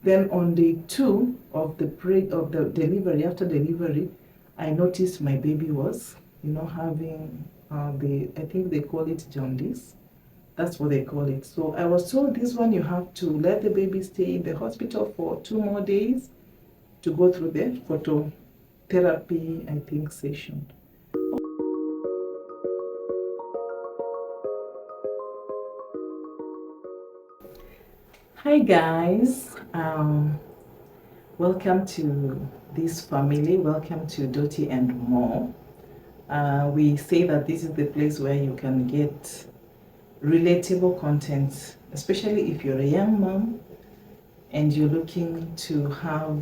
Then on day 2 of the delivery, after delivery, I noticed my baby was, having I think they call it jaundice. That's what they call it. So I was told this one you have to let the baby stay in the hospital for 2 more days to go through the phototherapy, I think, session. Hi guys, welcome to this family. Welcome to Doughty and More. We say that this is the place where you can get relatable content, especially if you're a young mom and you're looking to have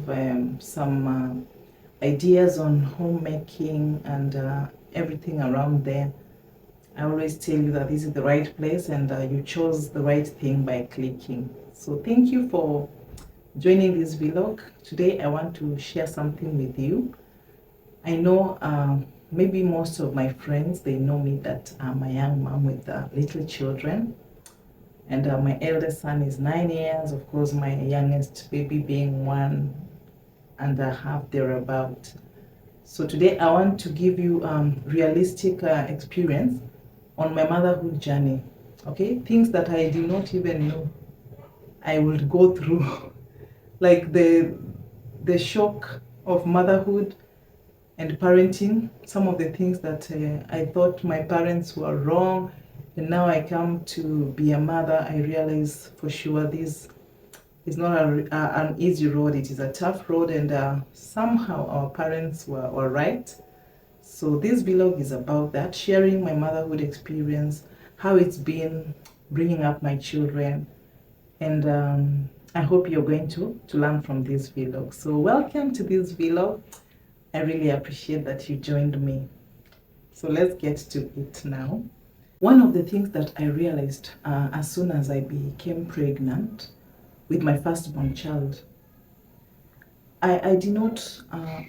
some ideas on homemaking and everything around there. I always tell you that this is the right place, and you chose the right thing by clicking. So thank you for joining this vlog. Today I want to share something with you. I know maybe most of my friends, they know me that I'm a young mom with little children, and my eldest son is 9 years, of course my youngest baby being 1.5 thereabout. So today I want to give you realistic experience on my motherhood journey. Okay, things that I did not even know I would go through, like the shock of motherhood and parenting. Some of the things that I thought my parents were wrong, and now I come to be a mother, I realize for sure this is not an easy road. It is a tough road, and somehow our parents were all right. So this vlog is about that, sharing my motherhood experience, how it's been bringing up my children, and I hope you're going to learn from this vlog. So welcome to this vlog. I really appreciate that you joined me. So let's get to it now. One of the things that I realized as soon as I became pregnant with my firstborn child, I did not,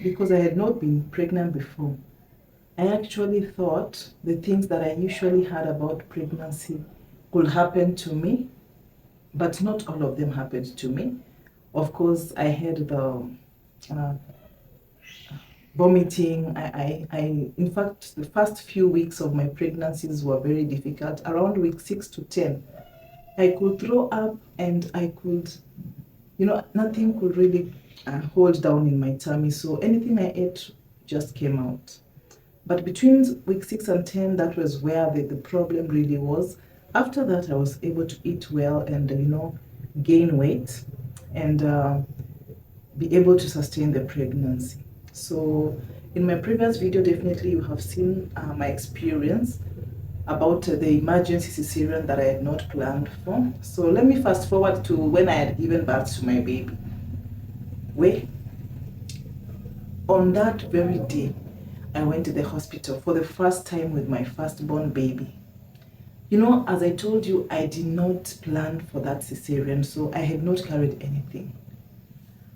because I had not been pregnant before, I actually thought the things that I usually heard about pregnancy could happen to me, but not all of them happened to me. Of course, I had the vomiting. In fact, the first few weeks of my pregnancies were very difficult. Around week 6 to 10, I could throw up, and I could, nothing could really hold down in my tummy. So anything I ate just came out. But between week 6 and 10, that was where the problem really was. After that, I was able to eat well and, gain weight and be able to sustain the pregnancy. So in my previous video, definitely you have seen my experience about the emergency cesarean that I had not planned for. So let me fast forward to when I had given birth to my baby. On that very day, I went to the hospital for the first time with my firstborn baby. As I told you, I did not plan for that cesarean, so I had not carried anything.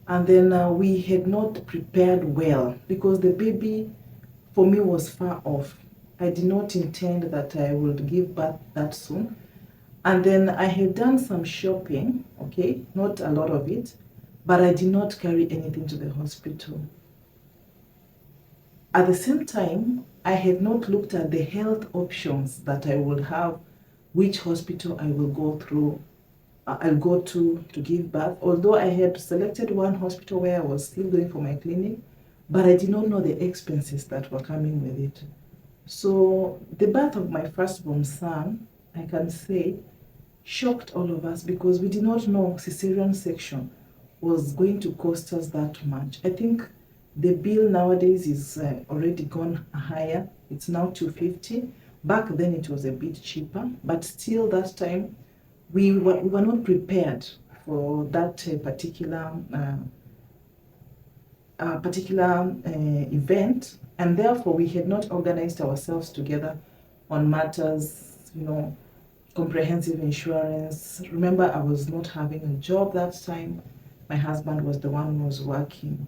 And then we had not prepared well because the baby for me was far off. I did not intend that I would give birth that soon. And then I had done some shopping, okay, not a lot of it, but I did not carry anything to the hospital. At the same time, I had not looked at the health options that I would have, which hospital I will go through. I'll go to give birth, although I had selected one hospital where I was still going for my clinic, but I did not know the expenses that were coming with it. So the birth of my firstborn son, I can say, shocked all of us because we did not know cesarean section was going to cost us that much. I think the bill nowadays is already gone higher. It's now $250. Back then it was a bit cheaper, but still that time we were not prepared for that particular event, and therefore we had not organized ourselves together on matters, comprehensive insurance. Remember, I was not having a job that time. My husband was the one who was working.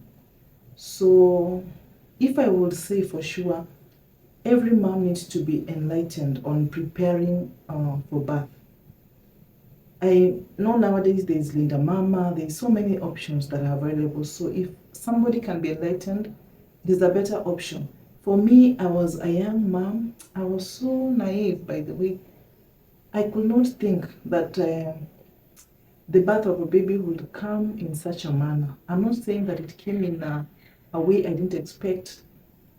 So if I would say for sure, every mom needs to be enlightened on preparing for birth. I know nowadays there's Linda Mama, there's so many options that are available. So if somebody can be enlightened, there's a better option. For me, I was a young mom. I was so naive, by the way. I could not think that the birth of a baby would come in such a manner. I'm not saying that it came in a way I didn't expect.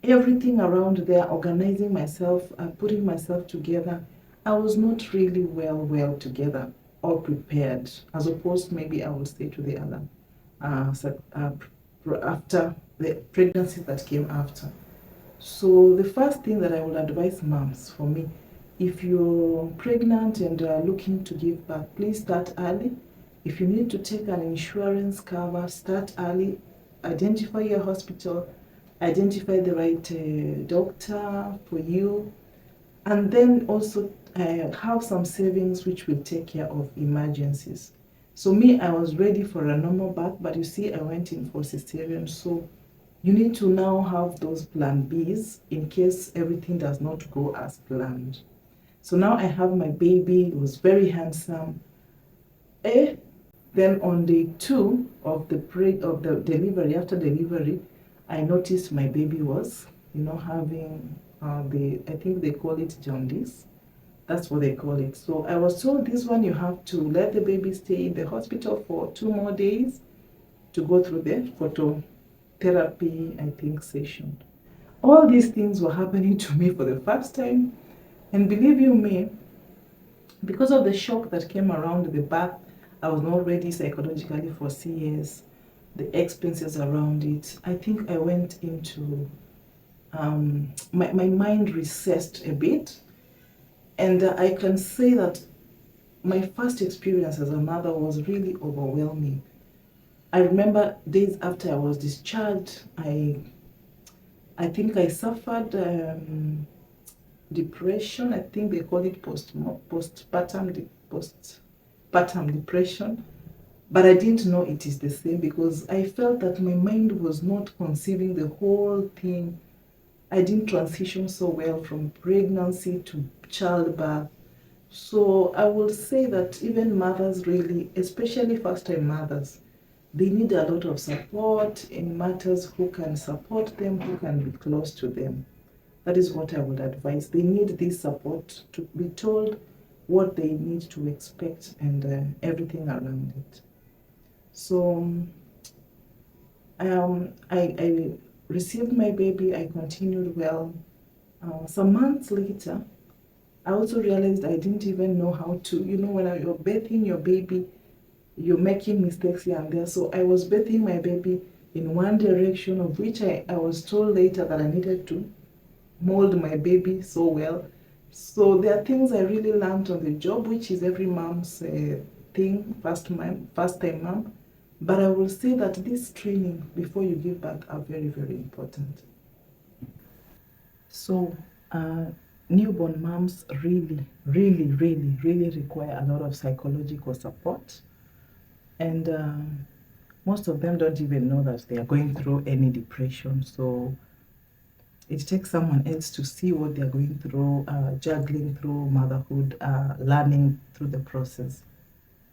Everything around there, organizing myself, putting myself together, I was not really well together or prepared, as opposed maybe I would say to the other, after the pregnancy that came after. So the first thing that I would advise moms, for me, if you're pregnant and looking to give birth, please start early. If you need to take an insurance cover, start early. Identify your hospital, identify the right doctor for you, and then also have some savings which will take care of emergencies. So me, I was ready for a normal birth, but you see, I went in for cesarean. So you need to now have those plan Bs in case everything does not go as planned. So now I have my baby. It was very handsome. Then on day 2 of the delivery, after delivery, I noticed my baby was, having I think they call it jaundice. That's what they call it. So I was told this one you have to let the baby stay in the hospital for 2 more days to go through the phototherapy, I think, session. All these things were happening to me for the first time. And believe you me, because of the shock that came around the birth, I was not ready psychologically for CS, the expenses around it. I think I went into, my mind recessed a bit. And I can say that my first experience as a mother was really overwhelming. I remember days after I was discharged, I think I suffered depression. I think they call it postpartum depression. But I didn't know it is the same because I felt that my mind was not conceiving the whole thing. I didn't transition so well from pregnancy to childbirth. So I will say that even mothers really, especially first-time mothers, they need a lot of support in matters who can support them, who can be close to them. That is what I would advise. They need this support to be told what they need to expect and everything around it. So I received my baby. I continued well. Some months later, I also realized I didn't even know how to, when you're birthing your baby, you're making mistakes here and there. So I was birthing my baby in one direction, of which I was told later that I needed to mold my baby so well. So there are things I really learned on the job, which is every mom's thing, first-time mom. But I will say that this training before you give birth are very important. So newborn moms really require a lot of psychological support. And most of them don't even know that they are going through any depression. So it takes someone else to see what they're going through, juggling through motherhood, learning through the process,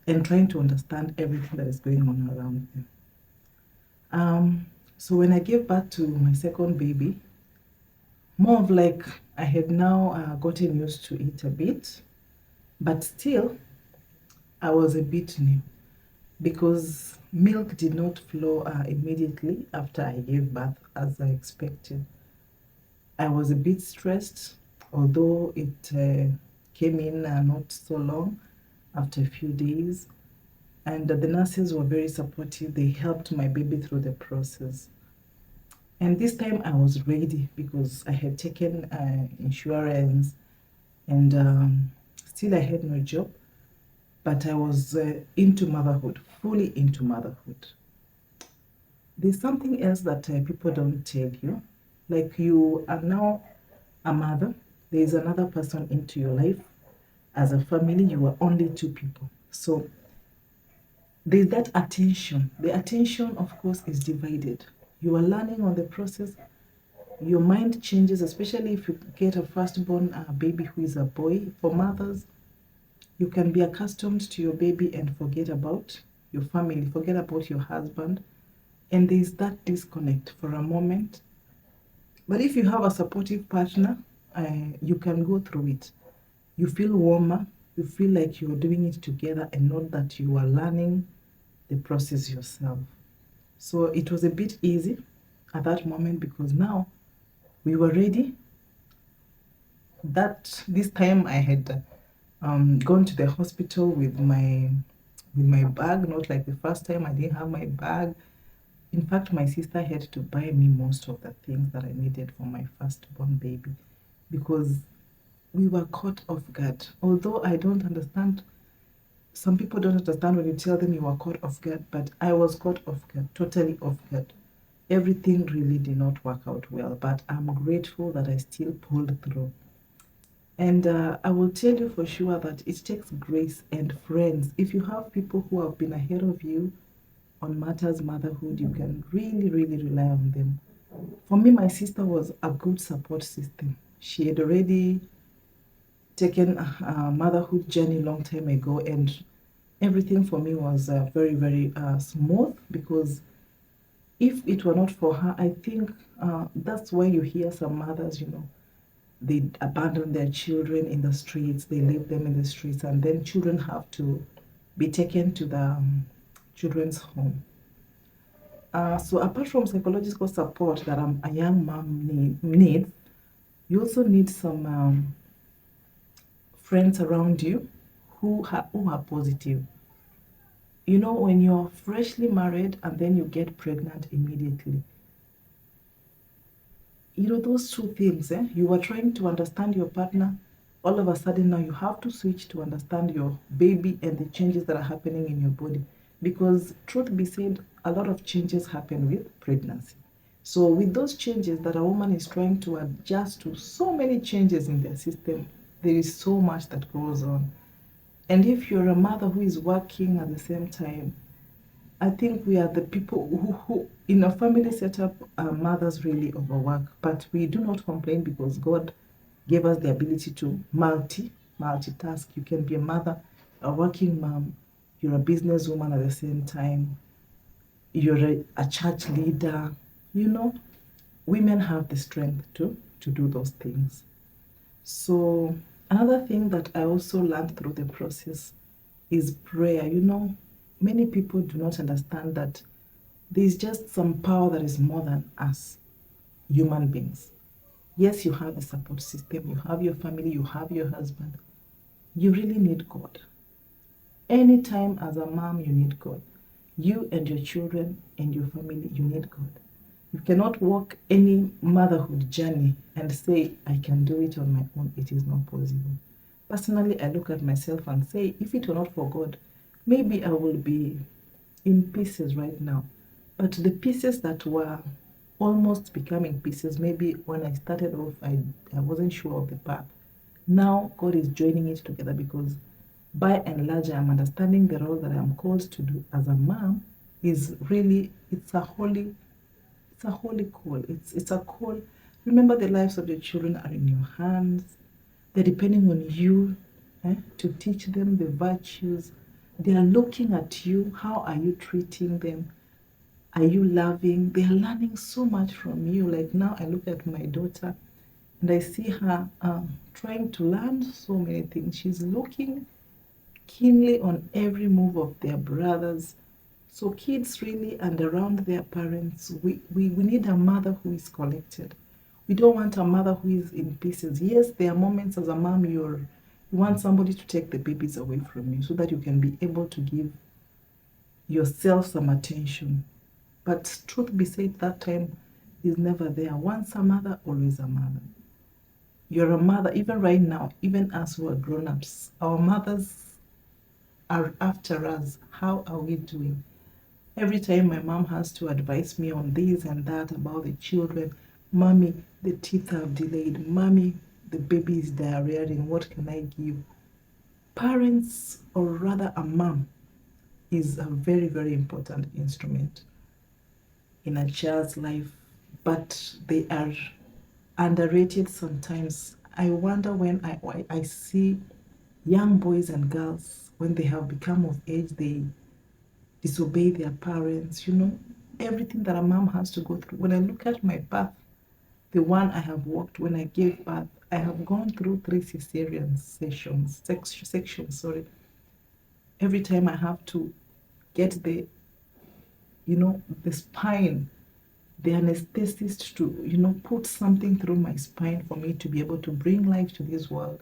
and trying to understand everything that is going on around them. So when I gave birth to my second baby, more of like I had now gotten used to it a bit, but still I was a bit new because milk did not flow immediately after I gave birth as I expected. I was a bit stressed, although it came in not so long, after a few days. And the nurses were very supportive. They helped my baby through the process. And this time I was ready because I had taken insurance and still I had no job. But I was into motherhood, fully into motherhood. There's something else that people don't tell you. Like, you are now a mother, there is another person into your life. As a family, you are only 2 people. So there's that attention. The attention, of course, is divided. You are learning on the process. Your mind changes, especially if you get a firstborn baby who is a boy. For mothers, You can be accustomed to your baby and forget about your family, forget about your husband, and there's that disconnect for a moment. But if you have a supportive partner, you can go through it. You feel warmer, you feel like you're doing it together and not that you are learning the process yourself. So it was a bit easy at that moment because now we were ready. That this time I had gone to the hospital with my bag, not like the first time I didn't have my bag. In fact, my sister had to buy me most of the things that I needed for my firstborn baby because we were caught off guard. Although I don't understand, some people don't understand when you tell them you were caught off guard, but I was caught off guard, totally off guard. Everything really did not work out well, but I'm grateful that I still pulled through. And I will tell you for sure that it takes grace and friends. If you have people who have been ahead of you on matters motherhood, you can really, really rely on them. For me, my sister was a good support system. She had already taken a motherhood journey long time ago, and everything for me was very, very smooth because if it were not for her, I think that's why you hear some mothers, they abandon their children in the streets, they leave them in the streets, and then children have to be taken to the children's home. So apart from psychological support that a young mom needs, you also need some friends around you who are positive. When you're freshly married and then you get pregnant immediately, those two things, you are trying to understand your partner. All of a sudden now you have to switch to understand your baby and the changes that are happening in your body. Because truth be said, a lot of changes happen with pregnancy. So with those changes that a woman is trying to adjust to so many changes in their system, there is so much that goes on. And if you're a mother who is working at the same time, I think we are the people who in a family setup, mothers really overwork, but we do not complain because God gave us the ability to multitask. You can be a mother, a working mom, you're a businesswoman at the same time, you're a church leader. You know, women have the strength to do those things. So another thing that I also learned through the process is prayer. Many people do not understand that there's just some power that is more than us human beings. Yes, you have a support system, you have your family, you have your husband. You really need God. Anytime as a mom, you need God. You and your children and your family, you need God. You cannot walk any motherhood journey and say, I can do it on my own. It is not possible. Personally, I look at myself and say, if it were not for God, maybe I will be in pieces right now. But the pieces that were almost becoming pieces, maybe when I started off, I wasn't sure of the path. Now God is joining it together because by and large, I'm understanding the role that I'm called to do as a mom is really, it's a holy call. It's a call. Remember, the lives of your children are in your hands. They're depending on you to teach them the virtues. They are looking at you. How are you treating them? Are you loving? They are learning so much from you. Like now, I look at my daughter and I see her trying to learn so many things. She's looking keenly on every move of their brothers. So kids really and around their parents, we need a mother who is collected. We don't want a mother who is in pieces. Yes, there are moments as a mom you want somebody to take the babies away from you so that you can be able to give yourself some attention. But truth be said, that time is never there. Once a mother, always a mother. You're a mother, even right now, even us who are grown-ups, our mothers are after us. How are we doing? Every time my mom has to advise me on this and that about the children, mommy, the teeth have delayed, mommy, the baby is diarrheaing, what can I give? Parents, or rather a mom, is a very, very important instrument in a child's life, but they are underrated sometimes. I wonder when I see young boys and girls, when they have become of age, they disobey their parents, everything that a mom has to go through. When I look at my path, the one I have walked when I gave birth, I have gone through 3 cesarean sections, sorry. Every time I have to get the spine, the anesthetist to, put something through my spine for me to be able to bring life to this world.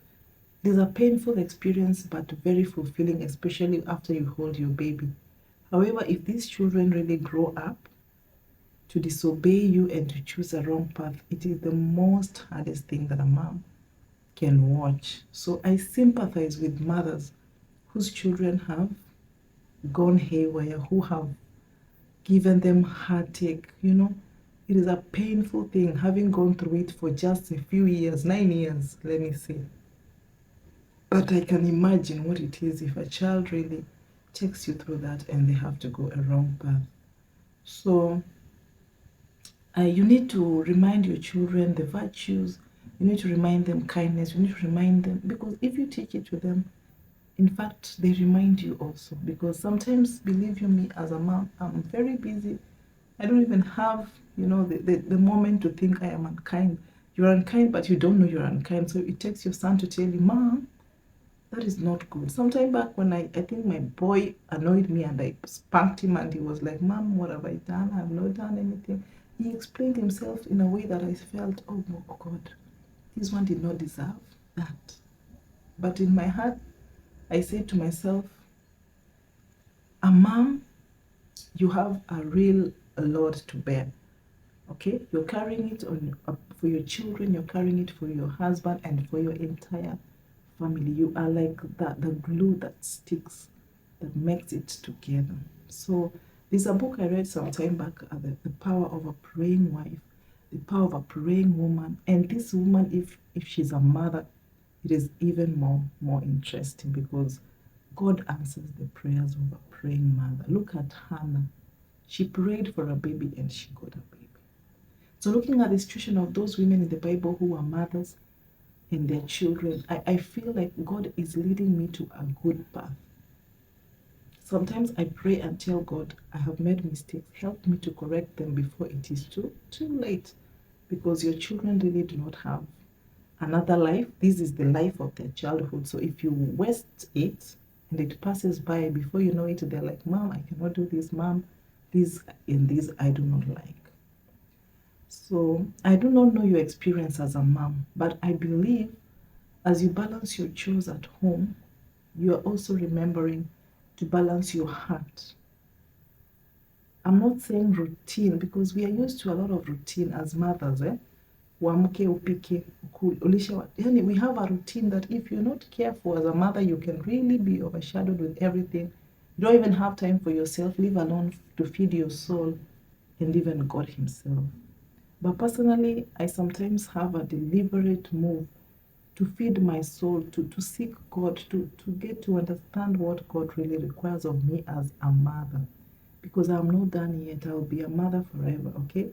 It is a painful experience, but very fulfilling, especially after you hold your baby. However, if these children really grow up to disobey you and to choose a wrong path, it is the most hardest thing that a mom can watch. So I sympathize with mothers whose children have gone haywire, who have given them heartache. It is a painful thing, having gone through it for just a few years, 9 years, let me say. But I can imagine what it is if a child really takes you through that and they have to go a wrong path. So you need to remind your children the virtues. You need to remind them kindness. You need to remind them, because if you teach it to them, in fact, they remind you also. Because sometimes, believe you me, as a mom, I'm very busy. I don't even have, the moment to think I am unkind. You're unkind, but you don't know you're unkind. So it takes your son to tell you, Mom, that is not good. Sometime back when I think my boy annoyed me and I spanked him and he was like, Mom, what have I done? I have not done anything. He explained himself in a way that I felt, oh God, this one did not deserve that. But in my heart, I said to myself, a mom, you have a real load to bear. Okay, you're carrying it for your children, you're carrying it for your husband and for your entire family. You are like the glue that sticks, that makes it together. So there's a book I read some time back, the Power of a Praying Wife, the Power of a Praying Woman. And this woman, if she's a mother, it is even more interesting, because God answers the prayers of a praying mother. Look at Hannah. She prayed for a baby and she got a baby. So looking at the situation of those women in the Bible who are mothers and their children, I feel like God is leading me to a good path. Sometimes I pray and tell God, I have made mistakes. Help me to correct them before it is too late. Because your children really do not have another life. This is the life of their childhood. So if you waste it and it passes by, before you know it, they're like, Mom, I cannot do this. Mom, this and this I do not like. So I do not know your experience as a mom, but I believe as you balance your chores at home, you are also remembering to balance your heart. I'm not saying routine, because we are used to a lot of routine as mothers. Uamke, upike, ulisha. We have a routine that if you're not careful as a mother, you can really be overshadowed with everything. You don't even have time for yourself, leave alone to feed your soul and even God himself. But personally, I sometimes have a deliberate move to feed my soul, to seek God, to get to understand what God really requires of me as a mother. Because I'm not done yet. I'll be a mother forever, okay?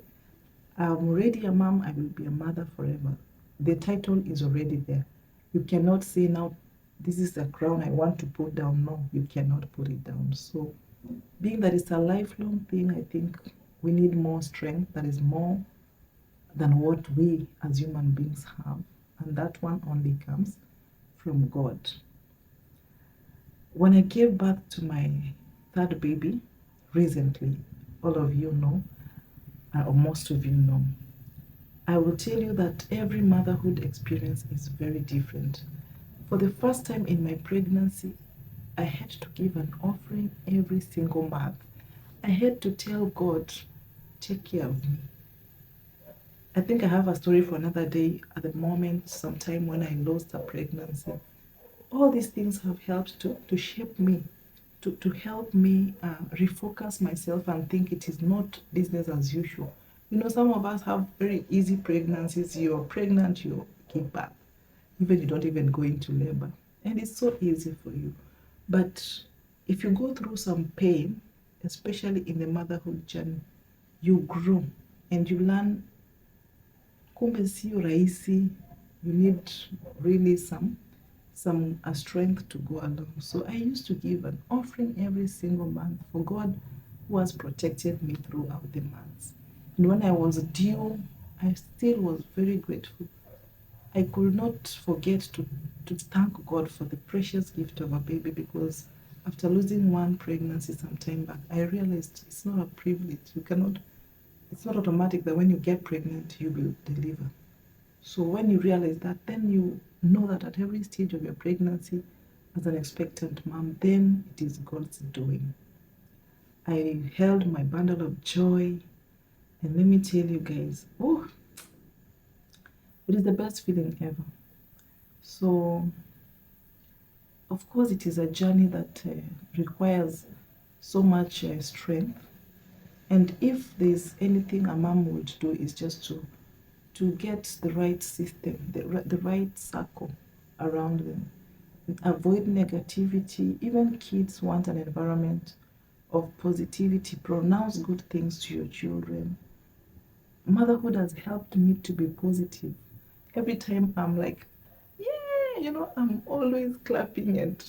I'm already a mom, I will be a mother forever. The title is already there. You cannot say now, this is the crown I want to put down. No, you cannot put it down. So, being that it's a lifelong thing, I think we need more strength. That is more than what we as human beings have. And that one only comes from God. When I gave birth to my third baby recently, all of you know, or most of you know, I will tell you that every motherhood experience is very different. For the first time in my pregnancy, I had to give an offering every single month. I had to tell God, take care of me. I think I have a story for another day. At the moment, sometime when I lost a pregnancy, all these things have helped to shape me, to help me refocus myself and think it is not business as usual. Some of us have very easy pregnancies. You're pregnant, you give birth. Even you don't even go into labor. And it's so easy for you. But if you go through some pain, especially in the motherhood journey, you grow and you learn kumbe sio rahisi. You need really some a strength to go along. So I used to give an offering every single month for God who has protected me throughout the months. And when I was due, I still was very grateful. I could not forget to thank God for the precious gift of a baby, because after losing one pregnancy some time back, I realized it's not a privilege. It's not automatic that when you get pregnant, you will deliver. So when you realize that, then you know that at every stage of your pregnancy, as an expectant mom, then it is God's doing. I held my bundle of joy, and let me tell you guys, oh, it is the best feeling ever. So, of course, it is a journey that requires so much strength. And if there's anything a mom would do, is just to get the right system, the right circle around them. Avoid negativity. Even kids want an environment of positivity. Pronounce good things to your children. Motherhood has helped me to be positive. Every time I'm like, yeah, I'm always clapping and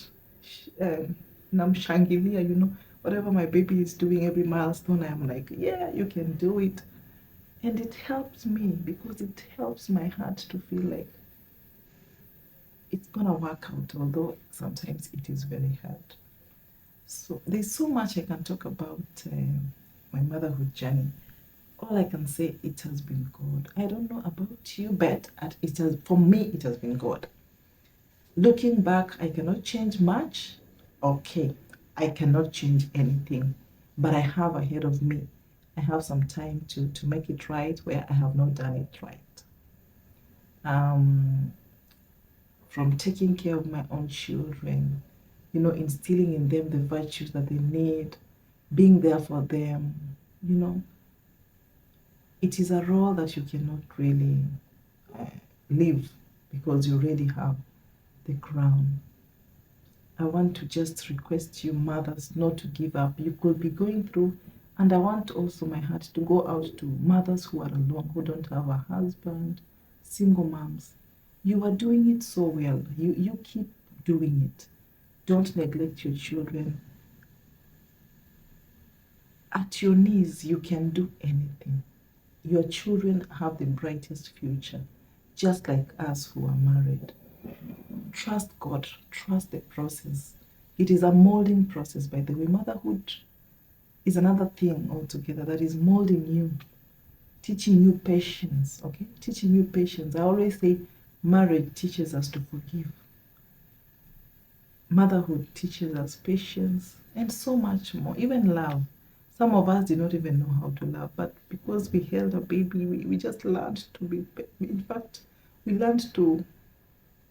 namshangilia, whatever my baby is doing, every milestone, I'm like, yeah, you can do it. And it helps me because it helps my heart to feel like it's gonna work out, although sometimes it is very hard. So there's so much I can talk about my motherhood journey. All I can say, it has been God. I don't know about you, but for me, it has been God. Looking back, I cannot change much. Okay, I cannot change anything, but I have ahead of me. I have some time to make it right where I have not done it right. From taking care of my own children, instilling in them the virtues that they need, being there for them, it is a role that you cannot really live because you already have the crown. I want to just request you, mothers, not to give up. You could be going through, and I want also my heart to go out to mothers who are alone, who don't have a husband, single moms. You are doing it so well. You keep doing it. Don't neglect your children. At your knees, you can do anything. Your children have the brightest future, just like us who are married. Trust God, trust the process. It is a molding process, by the way. Motherhood is another thing altogether that is molding you, teaching you patience, okay? Teaching you patience. I always say marriage teaches us to forgive. Motherhood teaches us patience and so much more, even love. Some of us did not even know how to love, but because we held a baby, we just learned to be, in fact, we learned to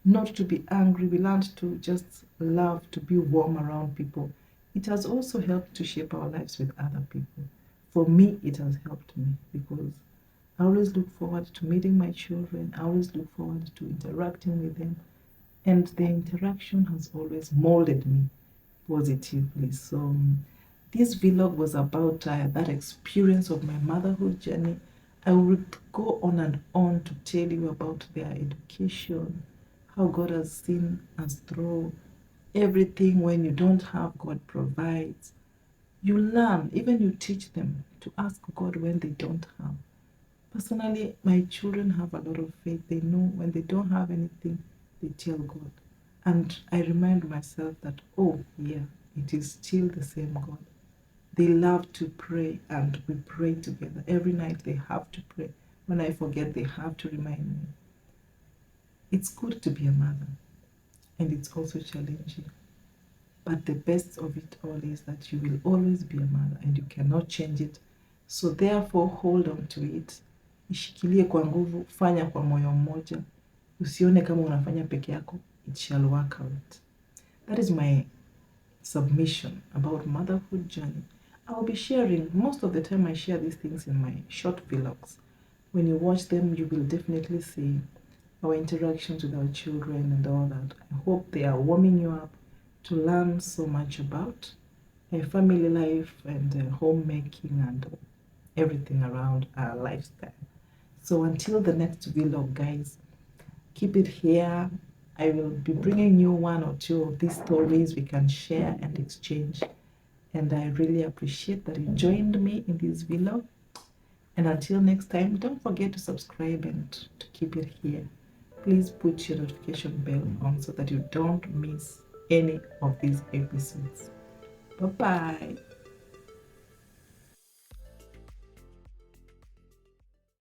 not to be angry. We learned to just love, to be warm around people. It has also helped to shape our lives with other people. For me, it has helped me because I always look forward to meeting my children. I always look forward to interacting with them. And the interaction has always molded me positively. So this vlog was about that experience of my motherhood journey. I would go on and on to tell you about their education, how God has seen us through everything. When you don't have, God provides. You learn, even you teach them to ask God when they don't have. Personally, my children have a lot of faith. They know when they don't have anything, they tell God. And I remind myself that, oh, yeah, it is still the same God. They love to pray, and we pray together. Every night they have to pray. When I forget, they have to remind me. It's good to be a mother, and it's also challenging. But the best of it all is that you will always be a mother, and you cannot change it. So therefore, hold on to it. Ishikilie kwa nguvu, fanya kwa moyo mmoja. Usione kama unafanya peke yako. It shall work out. That is my submission about motherhood journey. I'll be sharing, most of the time I share these things in my short vlogs. When you watch them, you will definitely see our interactions with our children and all that. I hope they are warming you up to learn so much about family life and homemaking and everything around our lifestyle. So until the next vlog, guys, keep it here. I will be bringing you one or two of these stories we can share and exchange. And I really appreciate that you joined me in this vlog. And until next time, don't forget to subscribe and to keep it here. Please put your notification bell on so that you don't miss any of these episodes. Bye-bye.